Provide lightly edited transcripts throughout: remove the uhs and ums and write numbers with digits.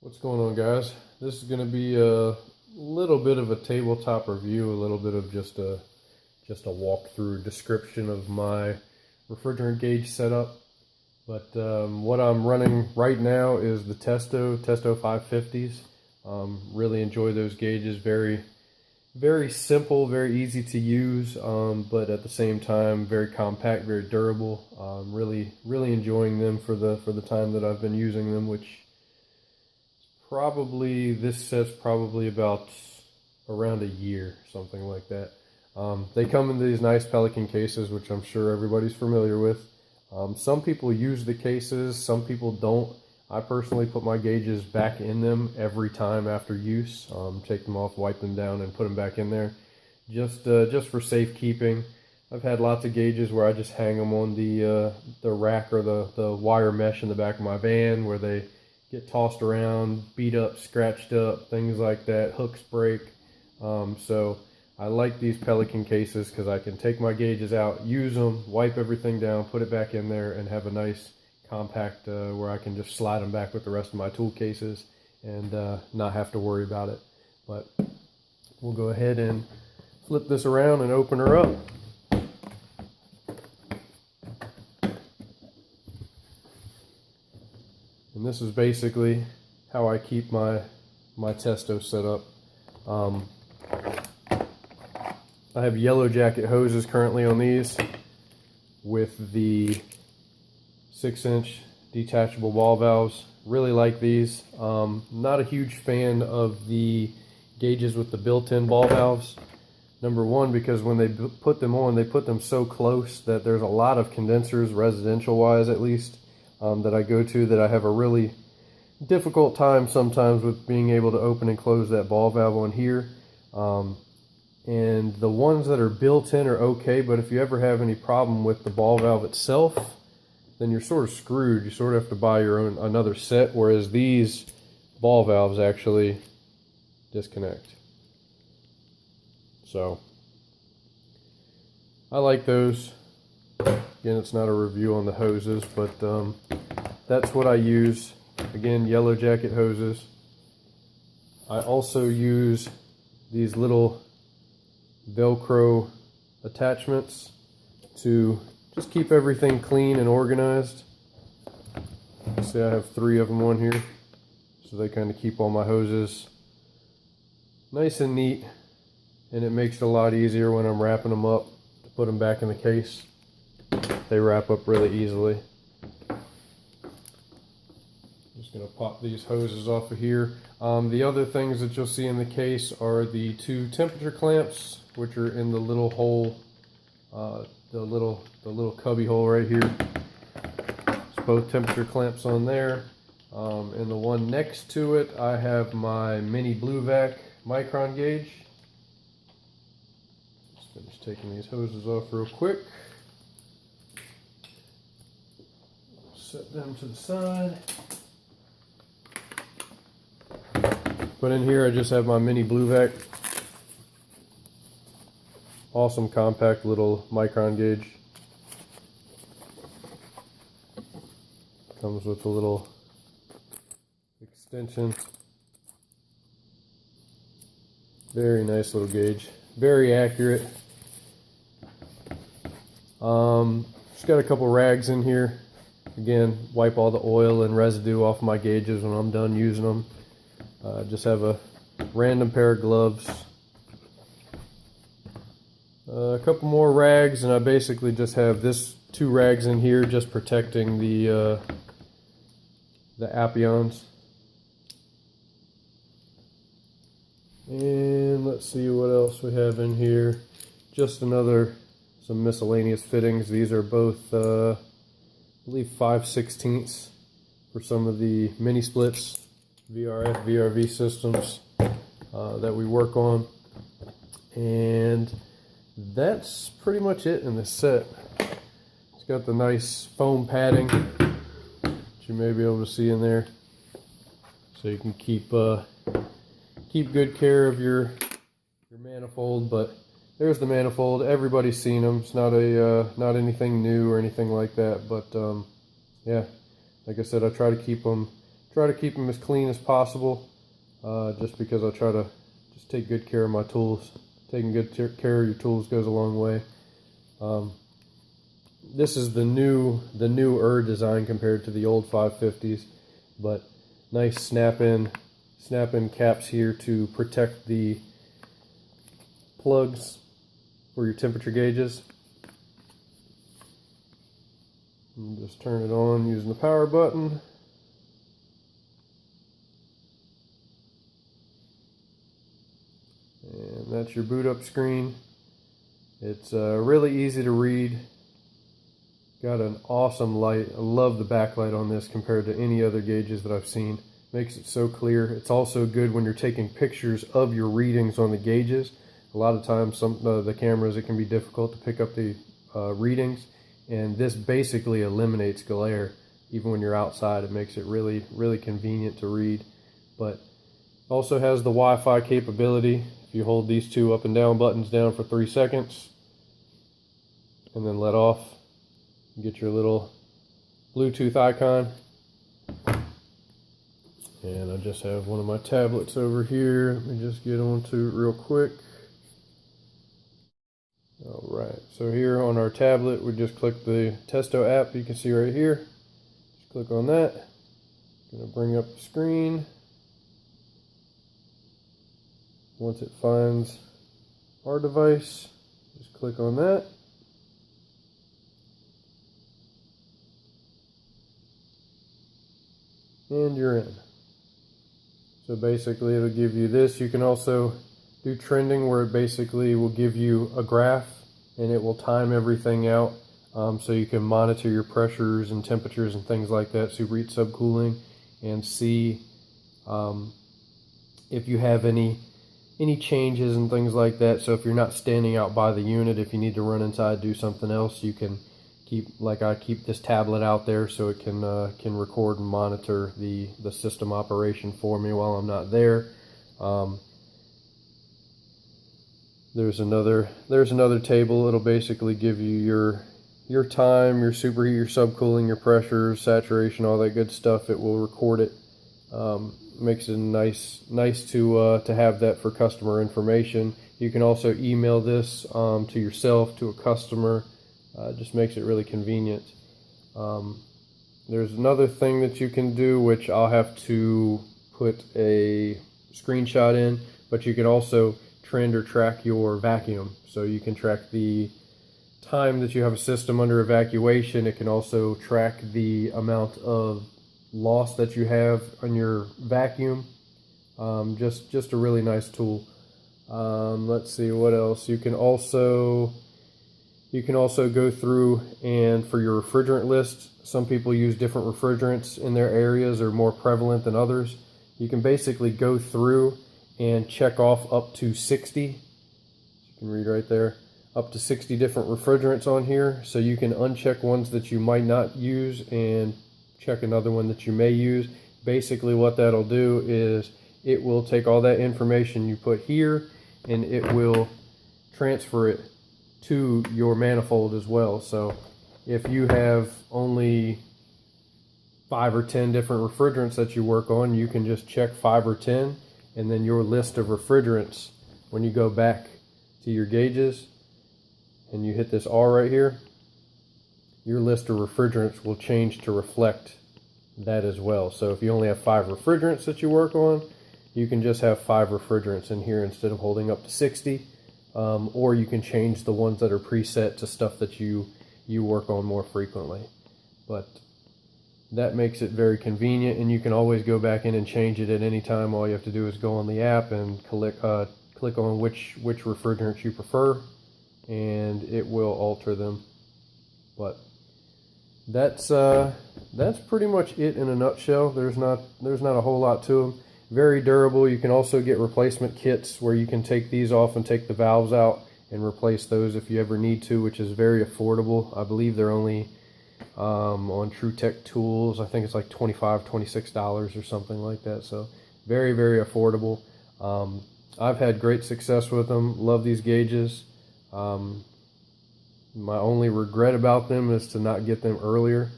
What's going on, guys? This is going to be a little bit of a tabletop review, a little bit of just a walkthrough description of my refrigerant gauge setup. But what I'm running right now is the Testo 550s. Really enjoy those gauges. Very simple, very easy to use, but at the same time very compact, very durable. Really enjoying them for the time that I've been using them, which probably, this set's probably about around a year, something like that. They come in these nice Pelican cases, which I'm sure everybody's familiar with. Some people use the cases, some people don't. I personally put my gauges back in them every time after use. Take them off, wipe them down, and put them back in there, just for safekeeping. I've had lots of gauges where I just hang them on the rack or the wire mesh in the back of my van, where they get tossed around, beat up, scratched up, things like that. Hooks break. So I like these Pelican cases because I can take my gauges out, use them, wipe everything down, put it back in there, and have a nice compact where I can just slide them back with the rest of my tool cases and not have to worry about it. But we'll go ahead and flip this around and open her up. And this is basically how I keep my Testo set up. I have yellow jacket hoses currently on these with the 6-inch detachable ball valves. Really like these. Not a huge fan of the gauges with the built-in ball valves. Number one, because when they put them on, they put them so close that there's a lot of condensers, residential-wise at least, that I go to, that I have a really difficult time sometimes with being able to open and close that ball valve on here. And the ones that are built in are okay, but if you ever have any problem with the ball valve itself, then you're sort of screwed. You sort of have to buy your own another set, whereas these ball valves actually disconnect. So I like those. Again, it's not a review on the hoses, but that's what I use. Again, yellow jacket hoses. I also use these little Velcro attachments to just keep everything clean and organized. See, I have 3 of them on here, so they kind of keep all my hoses nice and neat, and it makes it a lot easier when I'm wrapping them up to put them back in the case. They wrap up really easily. Just going to pop these hoses off of here. The other things that you'll see in the case are the 2 temperature clamps, which are in the little hole, the little cubby hole right here. It's both temperature clamps on there. And the one next to it, I have my mini blue vac micron gauge. Just finish taking these hoses off real quick. Set them to the side. But in here I just have my mini blue vac. Awesome compact little micron gauge. Comes with a little extension. Very nice little gauge. Very accurate. Just got a couple rags in here. Again, wipe all the oil and residue off my gauges when I'm done using them. Just have a random pair of gloves. A couple more rags, and I basically just have 2 rags in here just protecting the appions. And let's see what else we have in here. Just some miscellaneous fittings. These are both I believe 5/16 for some of the mini splits, VRF, VRV systems that we work on. And that's pretty much it in this set. It's got the nice foam padding that you may be able to see in there, so you can keep good care of your manifold. But there's the manifold. Everybody's seen them. It's not anything new or anything like that. But yeah, like I said, I try to keep them try to keep them as clean as possible, just because I try to just take good care of my tools. Taking good care of your tools goes a long way. This is the newer design compared to the old 550s, but nice snap-in caps here to protect the plugs for your temperature gauges. And just turn it on using the power button. And that's your boot up screen. It's really easy to read. Got an awesome light. I love the backlight on this compared to any other gauges that I've seen. Makes it so clear. It's also good when you're taking pictures of your readings on the gauges. A lot of times the cameras, it can be difficult to pick up the readings, and this basically eliminates glare. Even when you're outside, it makes it really convenient to read. But also has the Wi-Fi capability. If you hold these two up and down buttons down for 3 seconds and then let off, you get your little Bluetooth icon. And I just have one of my tablets over here. Let me just get onto it real quick. Alright, so here on our tablet, we just click the Testo app you can see right here. Just click on that. I'm going to bring up the screen. Once it finds our device, just click on that. And you're in. So basically it'll give you this. You can also do trending, where it basically will give you a graph and it will time everything out, so you can monitor your pressures and temperatures and things like that, superheat, subcooling, and see if you have any changes and things like that. So if you're not standing out by the unit, if you need to run inside, do something else, you can I keep this tablet out there so it can record and monitor the system operation for me while I'm not there. There's another table. It'll basically give you your time, your superheat, your subcooling, your pressures, saturation, all that good stuff. It will record it. Makes it nice to have that for customer information. You can also email this to yourself, to a customer. Just makes it really convenient. There's another thing that you can do, which I'll have to put a screenshot in, but you can also trend or track your vacuum. So you can track the time that you have a system under evacuation. It can also track the amount of loss that you have on your vacuum. Just a really nice tool. Let's see what else. You can also go through, and for your refrigerant list, some people use different refrigerants in their areas, or more prevalent than others. You can basically go through and check off up to 60. You can read right there, up to 60 different refrigerants on here. So you can uncheck ones that you might not use and check another one that you may use. Basically what that'll do is it will take all that information you put here and it will transfer it to your manifold as well. So if you have only 5 or 10 different refrigerants that you work on, you can just check 5 or 10, and then your list of refrigerants, when you go back to your gauges and you hit this R right here, your list of refrigerants will change to reflect that as well. So if you only have 5 refrigerants that you work on, you can just have 5 refrigerants in here instead of holding up to 60. Or you can change the ones that are preset to stuff that you work on more frequently. But that makes it very convenient, and you can always go back in and change it at any time. All you have to do is go on the app and click on which refrigerants you prefer, and it will alter them. But that's pretty much it in a nutshell. There's not a whole lot to them. Very durable. You can also get replacement kits where you can take these off and take the valves out and replace those if you ever need to, which is very affordable. I believe they're only on True Tech Tools. I think it's like $25, $26 or something like that. So very, very affordable. I've had great success with them. Love these gauges. My only regret about them is to not get them earlier.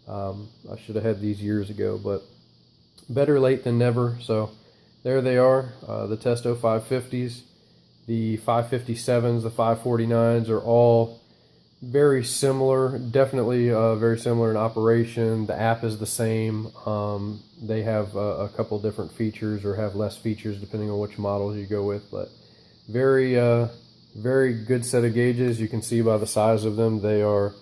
I should have had these years ago, but better late than never. So there they are, the Testo 550s, the 557s, the 549s are all very similar, definitely very similar in operation. The app is the same. They have a couple different features, or have less features depending on which models you go with, but very very good set of gauges. You can see by the size of them, they are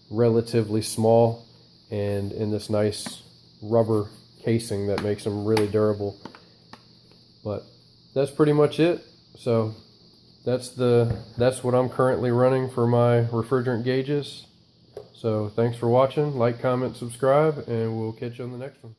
relatively small and in this nice rubber casing that makes them really durable. But that's pretty much it. So that's what I'm currently running for my refrigerant gauges. So thanks for watching. Like, comment, subscribe, and we'll catch you on the next one.